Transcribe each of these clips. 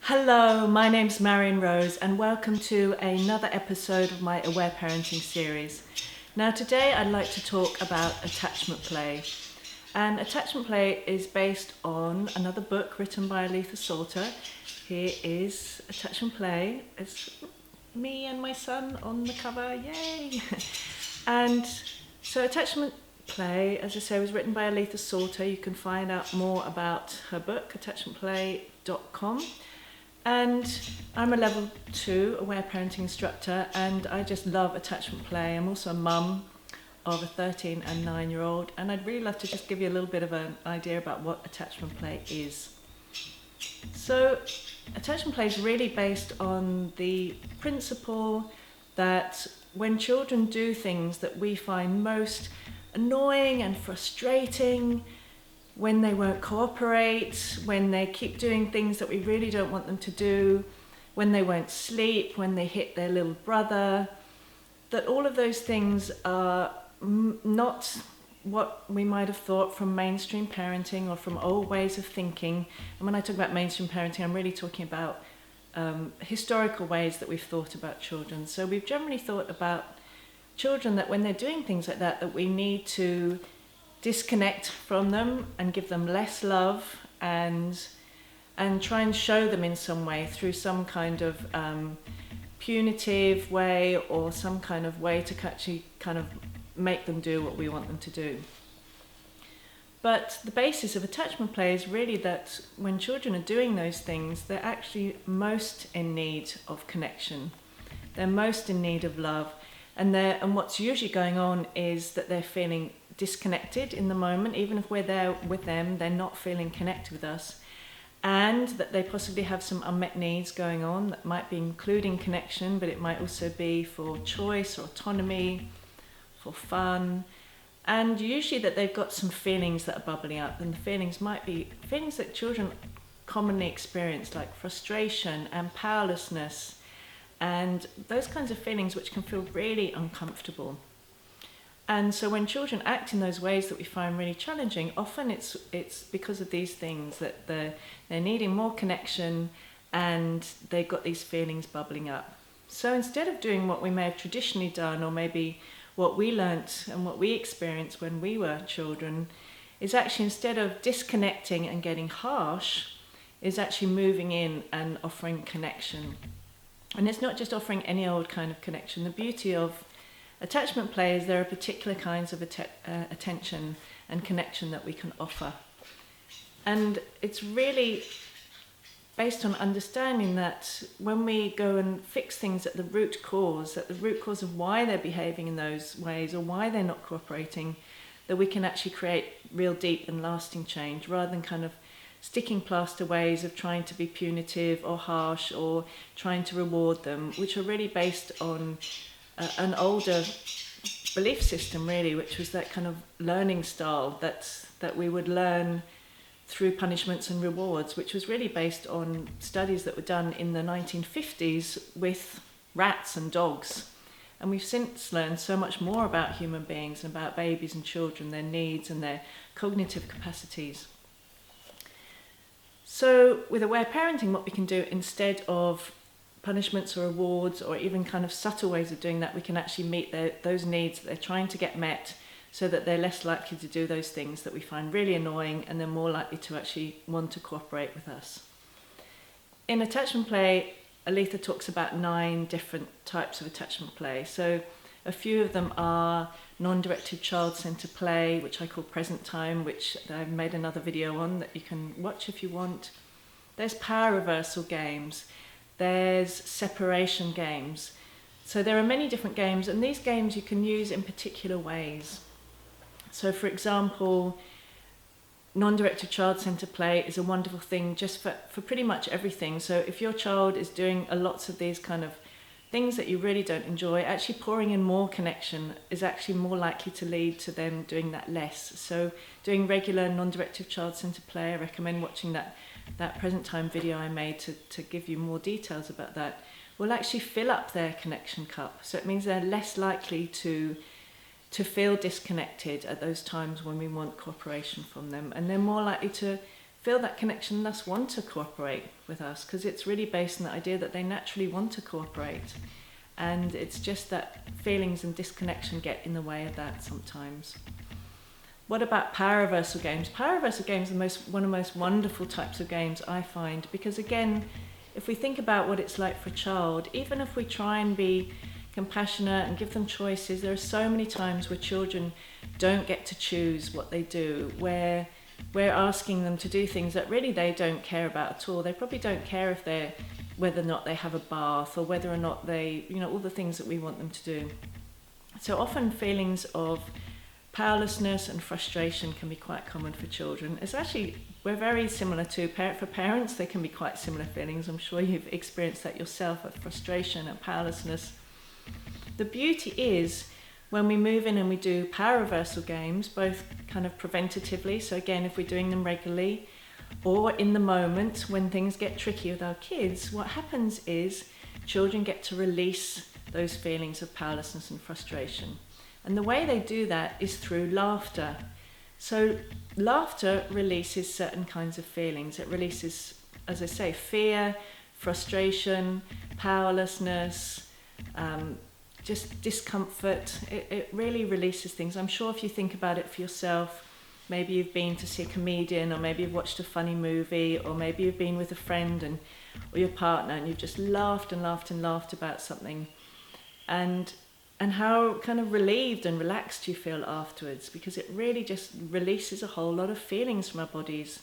Hello, my name's Marion Rose and welcome to another episode of my Aware Parenting series. Now today I'd like to talk about attachment play. And attachment play is based on another book written by Aletha Salter. Here is attachment play. It's me and my son on the cover, yay! And so attachment play, as I say, was written by Aletha Salter. You can find out more about her book, attachmentplay.com. And I'm a level 2 aware parenting instructor and I just love attachment play. I'm also a mum of a 13 and 9-year-old and I'd really love to just give you a little bit of an idea about what attachment play is. So attachment play is really based on the principle that when children do things that we find most annoying and frustrating, when they won't cooperate, when they keep doing things that we really don't want them to do, when they won't sleep, when they hit their little brother, that all of those things are not what we might have thought from mainstream parenting or from old ways of thinking. And when I talk about mainstream parenting, I'm really talking about historical ways that we've thought about children. So we've generally thought about children that when they're doing things like that, that we need to disconnect from them and give them less love and try and show them in some way through some kind of punitive way or some kind of way to actually kind of make them do what we want them to do. But the basis of attachment play is really that when children are doing those things, they're actually most in need of connection. They're most in need of love. And what's usually going on is that they're feeling disconnected in the moment. Even if we're there with them, they're not feeling connected with us, and that they possibly have some unmet needs going on that might be including connection, but it might also be for choice or autonomy, for fun, and usually that they've got some feelings that are bubbling up, and the feelings might be feelings that children commonly experience, like frustration and powerlessness and those kinds of feelings which can feel really uncomfortable. And so when children act in those ways that we find really challenging, often it's because of these things, that they're needing more connection and they've got these feelings bubbling up. So instead of doing what we may have traditionally done, or maybe what we learnt and what we experienced when we were children, is actually instead of disconnecting and getting harsh, is actually moving in and offering connection. And it's not just offering any old kind of connection. The beauty of attachment play is there are particular kinds of attention and connection that we can offer. And it's really based on understanding that when we go and fix things at the root cause, of why they're behaving in those ways or why they're not cooperating, that we can actually create real deep and lasting change, rather than kind of sticking plaster ways of trying to be punitive or harsh or trying to reward them, which are really based on an older belief system, really, which was that kind of learning style that we would learn through punishments and rewards, which was really based on studies that were done in the 1950s with rats and dogs. And we've since learned so much more about human beings and about babies and children, their needs and their cognitive capacities. So with aware parenting, what we can do instead of punishments or rewards or even kind of subtle ways of doing that, we can actually meet those needs that they're trying to get met, so that they're less likely to do those things that we find really annoying, and they're more likely to actually want to cooperate with us. In attachment play, Aletha talks about 9 different types of attachment play. So a few of them are non-directed child-centered play, which I call present time, which I've made another video on that you can watch if you want. There's power reversal games. There's separation games. So there are many different games, and these games you can use in particular ways. So for example, non-directed child-centered play is a wonderful thing just for pretty much everything. So if your child is doing lots of these kind of things that you really don't enjoy, actually pouring in more connection is actually more likely to lead to them doing that less. So doing regular non-directive child-centered play, I recommend watching that present time video I made to give you more details about that, will actually fill up their connection cup. So it means they're less likely to feel disconnected at those times when we want cooperation from them, and they're more likely to feel that connection and thus want to cooperate with us, because it's really based on the idea that they naturally want to cooperate. And it's just that feelings and disconnection get in the way of that sometimes. What about power reversal games? Power reversal games are one of the most wonderful types of games I find, because again, if we think about what it's like for a child, even if we try and be compassionate and give them choices, there are so many times where children don't get to choose what they do, where we're asking them to do things that really they don't care about at all. They probably don't care if whether or not they have a bath, or whether or not they, all the things that we want them to do. So often feelings of powerlessness and frustration can be quite common for children. We're very similar to, for parents, they can be quite similar feelings. I'm sure you've experienced that yourself, of frustration and powerlessness. The beauty is when we move in and we do power reversal games, both kind of preventatively, so again, if we're doing them regularly, or in the moment when things get tricky with our kids, what happens is children get to release those feelings of powerlessness and frustration. And the way they do that is through laughter. So laughter releases certain kinds of feelings. It releases, as I say, fear, frustration, powerlessness, just discomfort. It really releases things. I'm sure if you think about it for yourself, maybe you've been to see a comedian, or maybe you've watched a funny movie, or maybe you've been with a friend or your partner, and you've just laughed and laughed and laughed about something, and how kind of relieved and relaxed you feel afterwards, because it really just releases a whole lot of feelings from our bodies.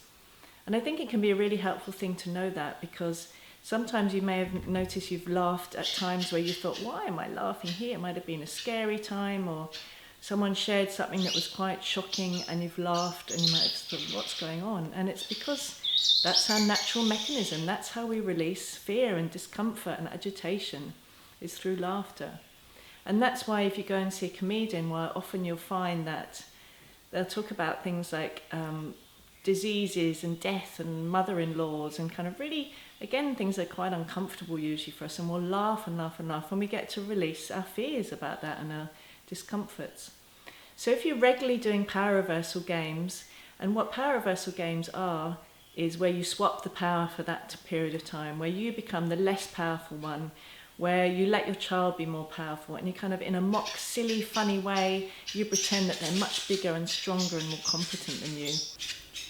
And I think it can be a really helpful thing to know that, because sometimes you may have noticed you've laughed at times where you thought, why am I laughing here? It might have been a scary time, or someone shared something that was quite shocking and you've laughed, and you might have thought, what's going on? And it's because that's our natural mechanism. That's how we release fear and discomfort and agitation, is through laughter. And that's why if you go and see a comedian, well, often you'll find that they'll talk about things like diseases and death and mother-in-laws, and kind of really, again, things that are quite uncomfortable usually for us, and we'll laugh and laugh and laugh, and we get to release our fears about that and our discomforts. So if you're regularly doing power reversal games, and what power reversal games are is where you swap the power for that period of time, where you become the less powerful one, where you let your child be more powerful, and you kind of, in a mock, silly, funny way, you pretend that they're much bigger and stronger and more competent than you.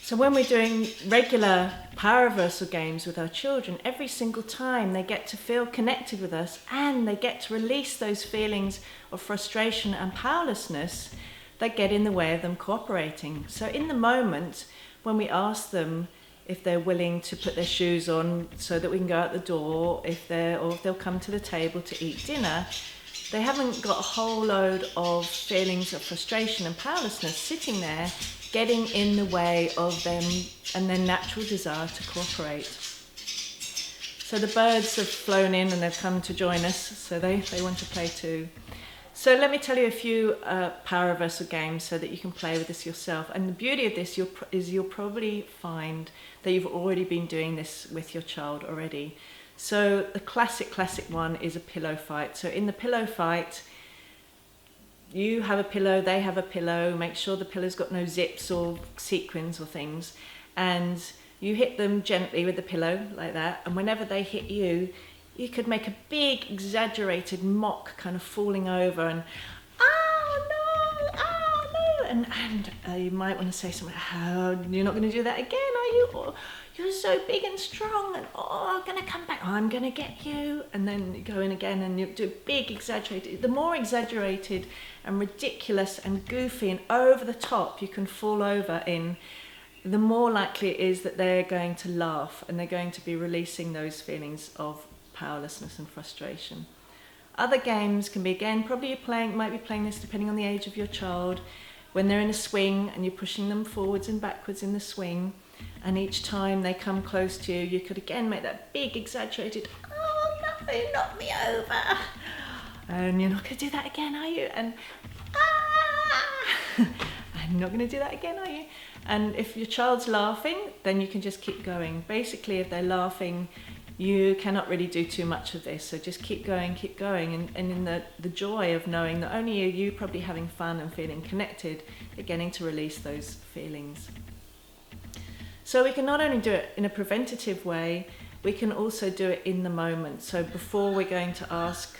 So when we're doing regular power reversal games with our children, every single time they get to feel connected with us, and they get to release those feelings of frustration and powerlessness that get in the way of them cooperating. So in the moment, when we ask them if they're willing to put their shoes on so that we can go out the door, or if they'll come to the table to eat dinner, they haven't got a whole load of feelings of frustration and powerlessness sitting there getting in the way of them and their natural desire to cooperate. So the birds have flown in and they've come to join us, so they want to play too. So let me tell you a few power reversal games so that you can play with this yourself. And the beauty of this is you'll probably find that you've already been doing this with your child already. So the classic one is a pillow fight. So in the pillow fight, you have a pillow, they have a pillow, make sure the pillow's got no zips or sequins or things, and you hit them gently with the pillow like that, and whenever they hit you, you could make a big exaggerated mock kind of falling over and oh no, and you might want to say something, oh, you're not going to do that again, are you? Or, you're so big and strong, and oh, I'm going to come back, I'm going to get you. And then you go in again and you do big exaggerated. The more exaggerated and ridiculous and goofy and over the top you can fall over in, the more likely it is that they're going to laugh and they're going to be releasing those feelings of powerlessness and frustration. Other games can be, again, probably might be playing this depending on the age of your child, when they're in a swing and you're pushing them forwards and backwards in the swing, and each time they come close to you, you could again make that big exaggerated, oh no, you knocked me over. And you're not going to do that again, are you? And I'm not going to do that again, are you? And if your child's laughing, then you can just keep going. Basically, if they're laughing, you cannot really do too much of this, so just keep going, and in the joy of knowing not only are you probably having fun and feeling connected, you're getting to release those feelings. So we can not only do it in a preventative way, we can also do it in the moment. So before we're going to ask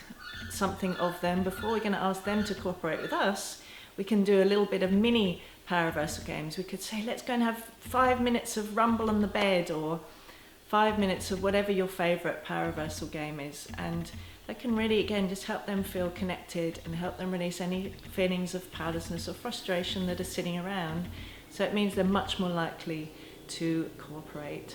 something of them, before we're going to ask them to cooperate with us, we can do a little bit of mini paraversal games. We could say, let's go and have 5 minutes of rumble on the bed, or 5 minutes of whatever your favourite paraversal game is. And that can really, again, just help them feel connected and help them release any feelings of powerlessness or frustration that are sitting around. So it means they're much more likely to cooperate.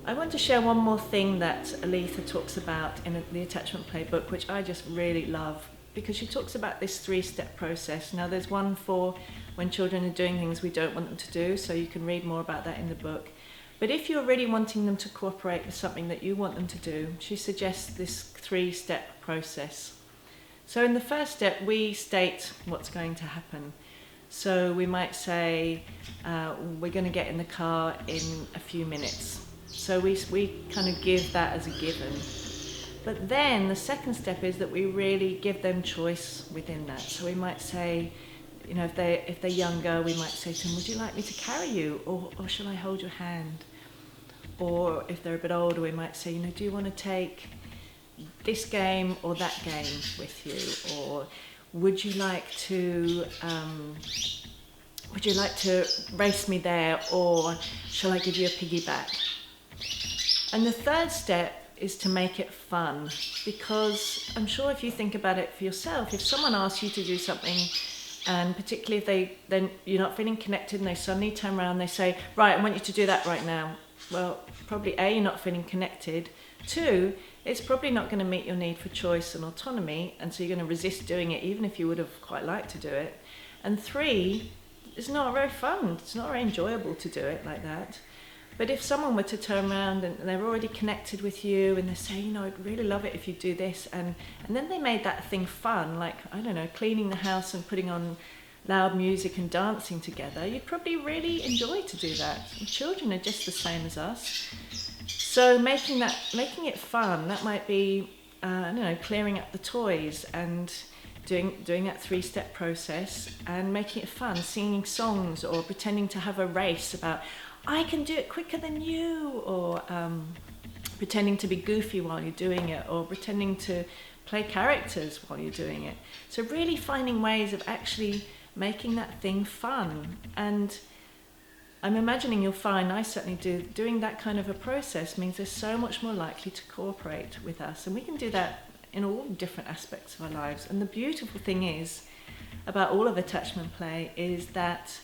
I want to share one more thing that Aletha talks about in the Attachment Play book, which I just really love, because she talks about this 3-step process. Now, there's one for when children are doing things we don't want them to do, so you can read more about that in the book. But if you're really wanting them to cooperate with something that you want them to do, she suggests this 3-step process. So in the first step, we state what's going to happen. So we might say, we're going to get in the car in a few minutes. So we kind of give that as a given. But then the second step is that we really give them choice within that. So we might say, you know, if they're younger, we might say to them, would you like me to carry you, or shall I hold your hand? Or if they're a bit older, we might say, you know, do you want to take this game or that game with you? Or would you like to race me there, or shall I give you a piggyback? And the third step is to make it fun, because I'm sure if you think about it for yourself, if someone asks you to do something, and particularly if then you're not feeling connected and they suddenly turn around and they say, right, I want you to do that right now. Well, probably A, you're not feeling connected. 2, it's probably not going to meet your need for choice and autonomy, and so you're going to resist doing it even if you would have quite liked to do it. And 3, it's not very fun. It's not very enjoyable to do it like that. But if someone were to turn around and they're already connected with you and they say, you know, I'd really love it if you do this, and then they made that thing fun, like, I don't know, cleaning the house and putting on loud music and dancing together, you'd probably really enjoy to do that. And children are just the same as us. So making it fun, that might be, I don't know, clearing up the toys and doing that 3-step process and making it fun, singing songs or pretending to have a race about, I can do it quicker than you, or pretending to be goofy while you're doing it, or pretending to play characters while you're doing it. So really finding ways of actually making that thing fun. And I'm imagining you'll find, I certainly do, doing that kind of a process means they're so much more likely to cooperate with us. And we can do that in all different aspects of our lives. And the beautiful thing is, about all of attachment play, is that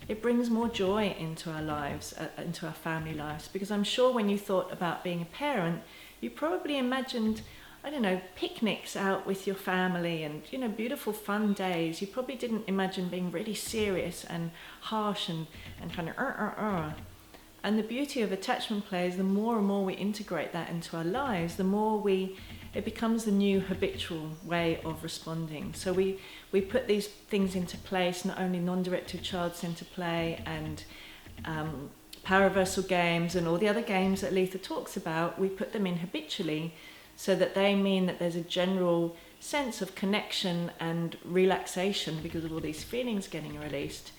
it brings more joy into our lives, into our family lives. Because I'm sure when you thought about being a parent, you probably imagined, I don't know, picnics out with your family and, you know, beautiful fun days. You probably didn't imagine being really serious and harsh and kind of And the beauty of attachment play is the more and more we integrate that into our lives, the more it becomes the new habitual way of responding. So we put these things into place, not only non-directed child-centered play and paraversal games and all the other games that Aletha talks about, we put them in habitually so that they mean that there's a general sense of connection and relaxation because of all these feelings getting released,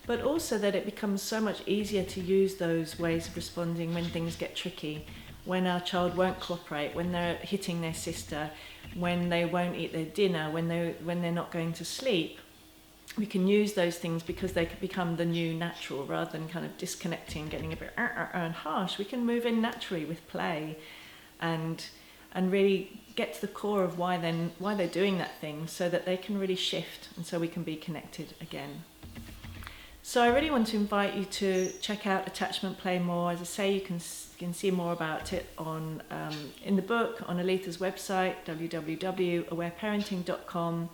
but also that it becomes so much easier to use those ways of responding when things get tricky, when our child won't cooperate, when they're hitting their sister, when they won't eat their dinner, when they're not going to sleep. We can use those things because they can become the new natural rather than kind of disconnecting, getting a bit and harsh. We can move in naturally with play and really get to the core of why they're doing that thing, so that they can really shift and so we can be connected again. So I really want to invite you to check out Attachment Play more. As I say, you can see more about it on in the book, on Aletha's website, www.awareparenting.com,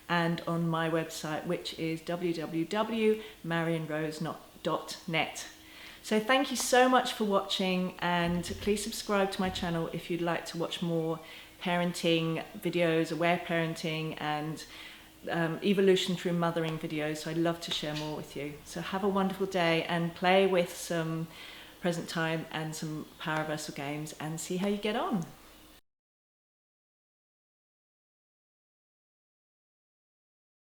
and on my website, which is www.marianrose.net. So thank you so much for watching, and please subscribe to my channel if you'd like to watch more parenting videos, aware parenting, and evolution through mothering videos. So I'd love to share more with you. So have a wonderful day and play with some present time and some paraversal games and see how you get on.